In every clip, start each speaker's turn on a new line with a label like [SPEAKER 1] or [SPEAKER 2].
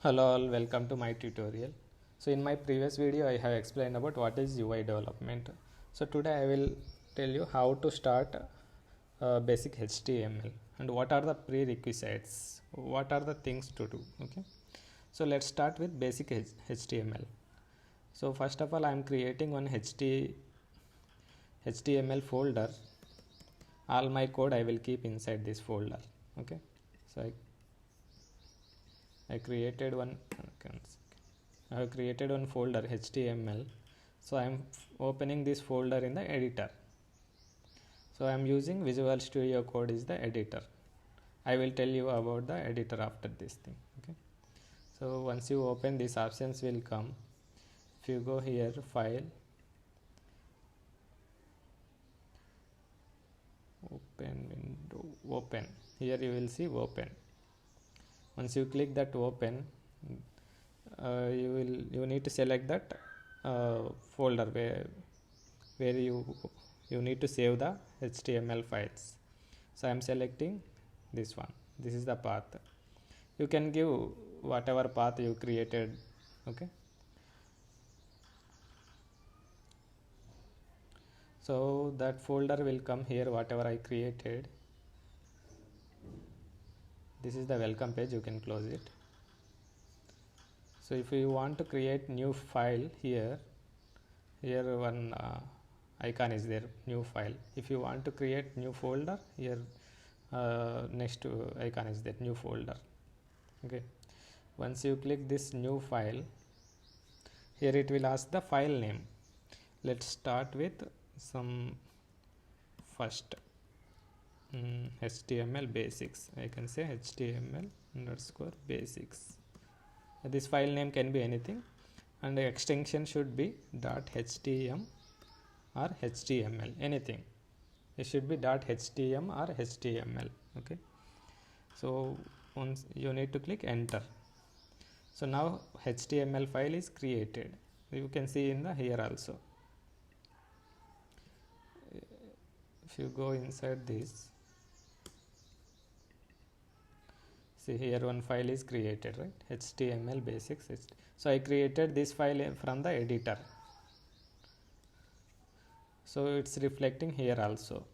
[SPEAKER 1] Hello all, welcome to my tutorial. So in my previous video I have explained about what is UI development. So today I will tell you how to start basic HTML and what are the prerequisites, what are the things to do. Okay, so let's start with basic HTML. So first of all I am creating one HTML folder. All my code I will keep inside this folder. Okay, so I created one. I have created one folder HTML. So I am opening this folder in the editor. So I am using Visual Studio Code is the editor. I will tell you about the editor after this thing. Okay. So once you open, these options will come. If you go here, file, open window, open. Here you will see open. Once you click that open, you need to select that folder where you need to save the HTML files. So I am selecting this one. This is the path. You can give whatever path you created. Okay. So that folder will come here, whatever I created. This is the welcome page. You can close it. So if you want to create new file, here one icon is there, new file. If you want to create new folder, here next icon is that new folder. Okay, once you click this new file, here it will ask the file name. Let's start with some first HTML basics. I can say HTML underscore basics. This file name can be anything, and the extension should be .htm or HTML, anything. It should be .htm or HTML. Okay, so once you need to click enter. So now HTML file is created. You can see in the here also. If you go inside this, see here one file is created, right? HTML basics. So I created this file from the editor. So it's reflecting here also.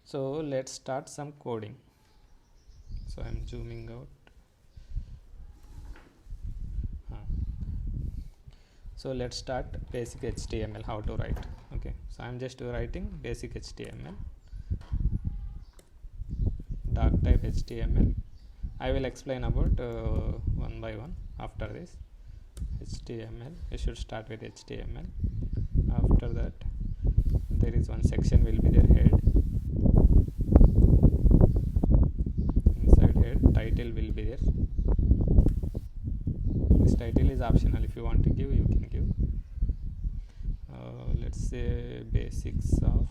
[SPEAKER 1] So let's start some coding. So I'm zooming out. So let's start basic HTML, how to write. Okay, so I'm just writing basic HTML, dark type HTML. I will explain about one by one after this. HTML, you should start with HTML. After that there is one section will be there, head. Inside head, title will be there. This title is optional. If you want to give, you can give. Let's say basics of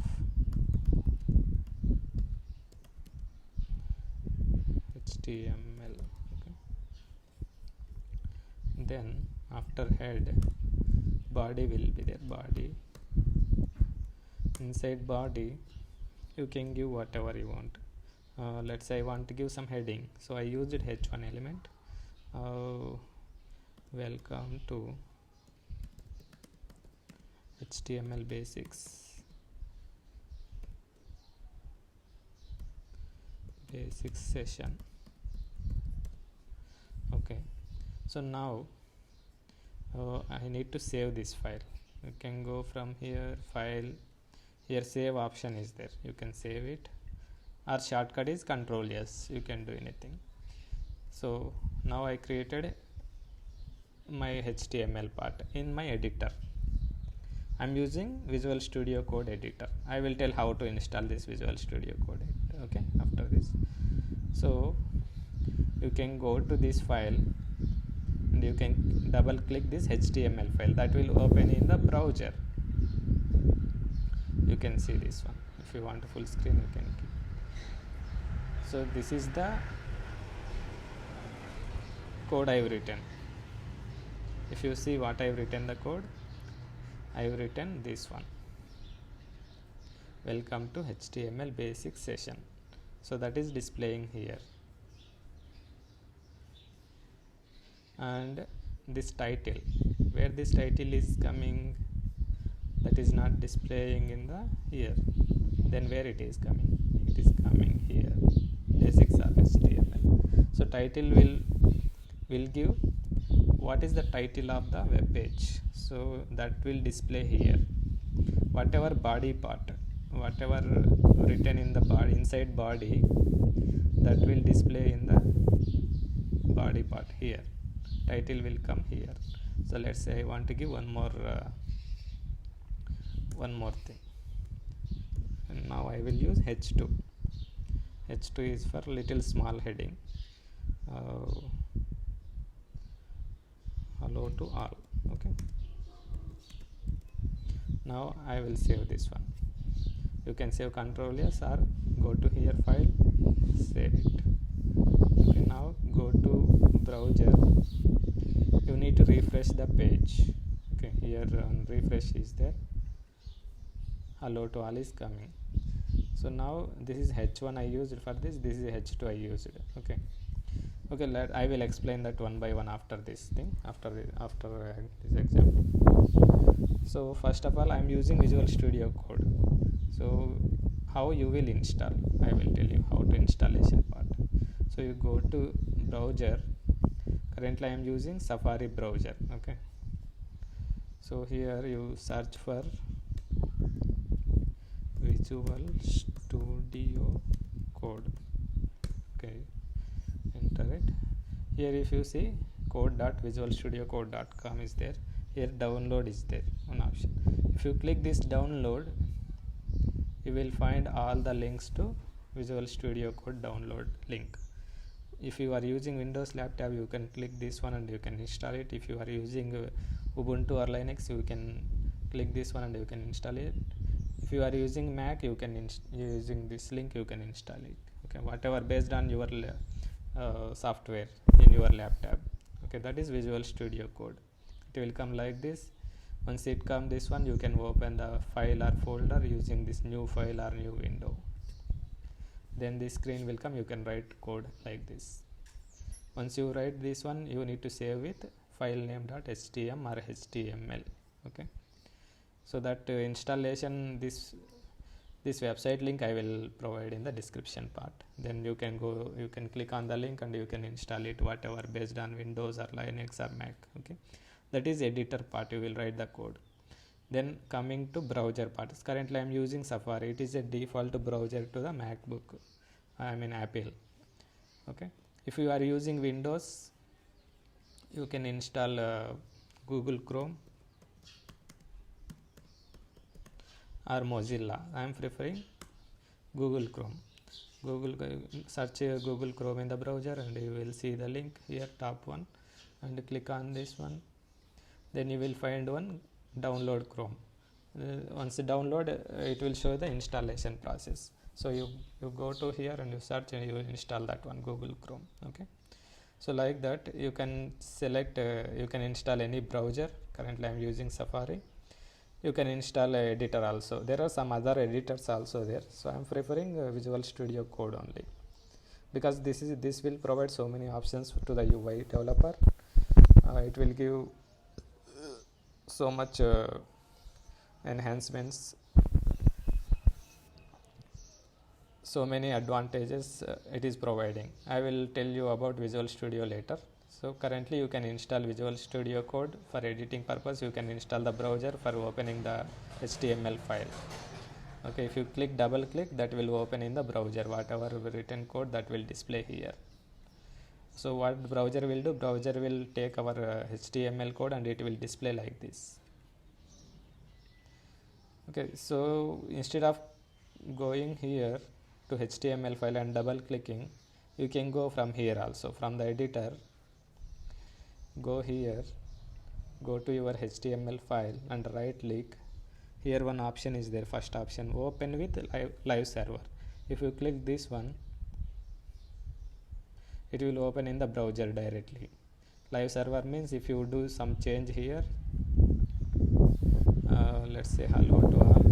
[SPEAKER 1] HTML. Okay. Then after head, body will be there. Body. Inside body, you can give whatever you want. Let's say I want to give some heading, so I used h1 element. Welcome to HTML basics session. Okay, so now I need to save this file. You can go from here, file, here save option is there. You can save it, or shortcut is Ctrl S. You can do anything. So now I created my HTML part in my editor. I'm using Visual Studio Code editor. I will tell how to install this Visual Studio Code editor. Okay, after this, so you can go to this file and you can double click this HTML file. That will open in the browser. You can see this one. If you want a full screen, you can keep. So this is the code I've written. If you see what I've written the code, I've written this one. Welcome to HTML basic session. So that is displaying here. and this title, where this title is coming, that is not displaying in the here, then where it is coming? It is coming here, basics of HTML. So title will give what is the title of the web page, so that will display here. Whatever body part, whatever written in the body, inside body, that will display in the body part here. Title will come here. So let's say I want to give one more thing, and now I will use H2. H2 is for little small heading. Hello to all. Okay, now I will save this one. You can save Ctrl S or go to here, file, save it. Okay, now go to browser. You need to refresh the page. Okay, here refresh is there. Hello to all is coming. So now this is H1 I used for this. This is H2 I used. Okay. I will explain that one by one after this thing, after this example. So first of all, I am using Visual Studio Code. So how you will install, I will tell you how to installation part. So you go to browser. Currently I am using Safari browser. Okay, so here you search for Visual Studio Code. Okay, enter it. Here if you see code.visualstudiocode.com is there. Here download is there, one option. If you click this download, you will find all the links to Visual Studio Code download link. If you are using Windows laptop, you can click this one and you can install it. If you are using Ubuntu or Linux, you can click this one and you can install it. If you are using Mac, you can using this link, you can install it. Okay, whatever based on your software in your laptop. Okay, that is Visual Studio Code. It will come like this. Once it comes this one, you can open the file or folder using this new file or new window. Then this screen will come. You can write code like this. Once you write this one, you need to save with file name.htm or html. Okay, so that installation, this website link I will provide in the description part. Then you can go, you can click on the link and you can install it, whatever based on Windows or Linux or Mac. Okay, that is editor part, you will write the code. Then coming to browser part, currently I am using Safari. It is a default browser to the MacBook, I mean Apple. Okay, if you are using Windows, you can install Google Chrome or Mozilla. I am preferring Google Chrome. Search Google Chrome in the browser and you will see the link here, top one, and click on this one. Then you will find one download Chrome. Once you download, it will show the installation process. So you go to here and you search and you will install that one, Google Chrome. Okay, so like that you can select, you can install any browser. Currently I am using Safari. You can install an editor also. There are some other editors also there. So I am preferring Visual Studio Code only, because this will provide so many options to the UI developer. It will give so much enhancements, so many advantages it is providing. I will tell you about Visual Studio later. So currently you can install Visual Studio Code for editing purpose. You can install the browser for opening the HTML file. Okay, if you double click, that will open in the browser, whatever written code that will display here. So what browser will do, browser will take our HTML code and it will display like this. Okay, so instead of going here to HTML file and double clicking, you can go from here also, from the editor. Go here, go to your HTML file and right click. Here one option is there, first option, open with live server. If you click this one, it will open in the browser directly. Live server means if you do some change here, let's say hello to all,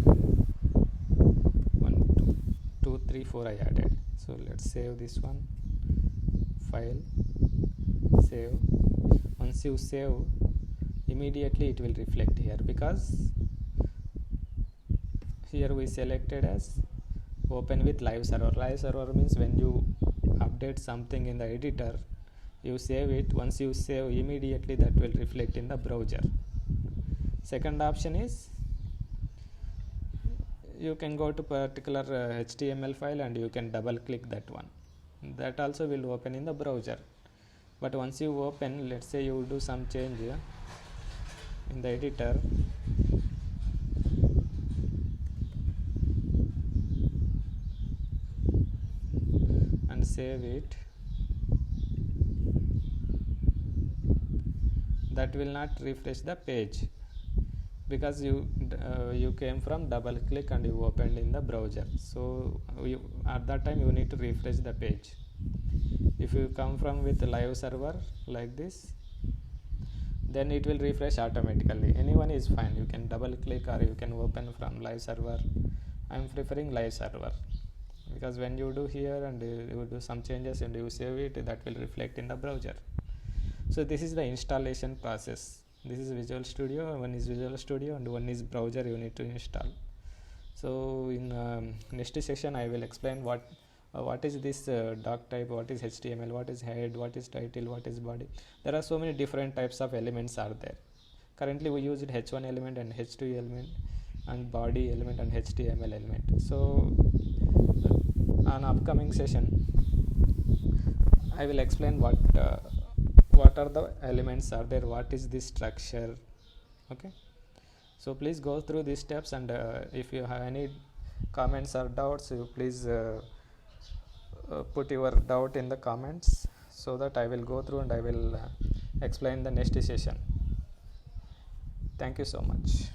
[SPEAKER 1] 1 2 3 4 I added. So let's save this one, file, save. once you save, immediately it will reflect here, because here we selected as open with live server. Live server means when you update something in the editor, you save it. Once you save, immediately that will reflect in the browser. Second option is you can go to particular HTML file and you can double click that one. That also will open in the browser. But once you open, let's say you do some change in the editor, and save it, that will not refresh the page, because you came from double click and you opened in the browser. So at that time you need to refresh the page. If you come from with live server like this, then it will refresh automatically. Anyone is fine, you can double click or you can open from live server. I am preferring live server, because when you do here and you do some changes and you save it, that will reflect in the browser. So this is the installation process. This is Visual Studio, one is Visual Studio and one is browser you need to install. So in next session I will explain what is this doc type, what is HTML, what is head, what is title, what is body. There are so many different types of elements are there. Currently we use it H1 element and H2 element and body element and HTML element. So on upcoming session I will explain what are the elements are there, what is this structure. Okay, so please go through these steps, and if you have any comments or doubts, you please put your doubt in the comments, so that I will go through and I will explain the next session. Thank you so much.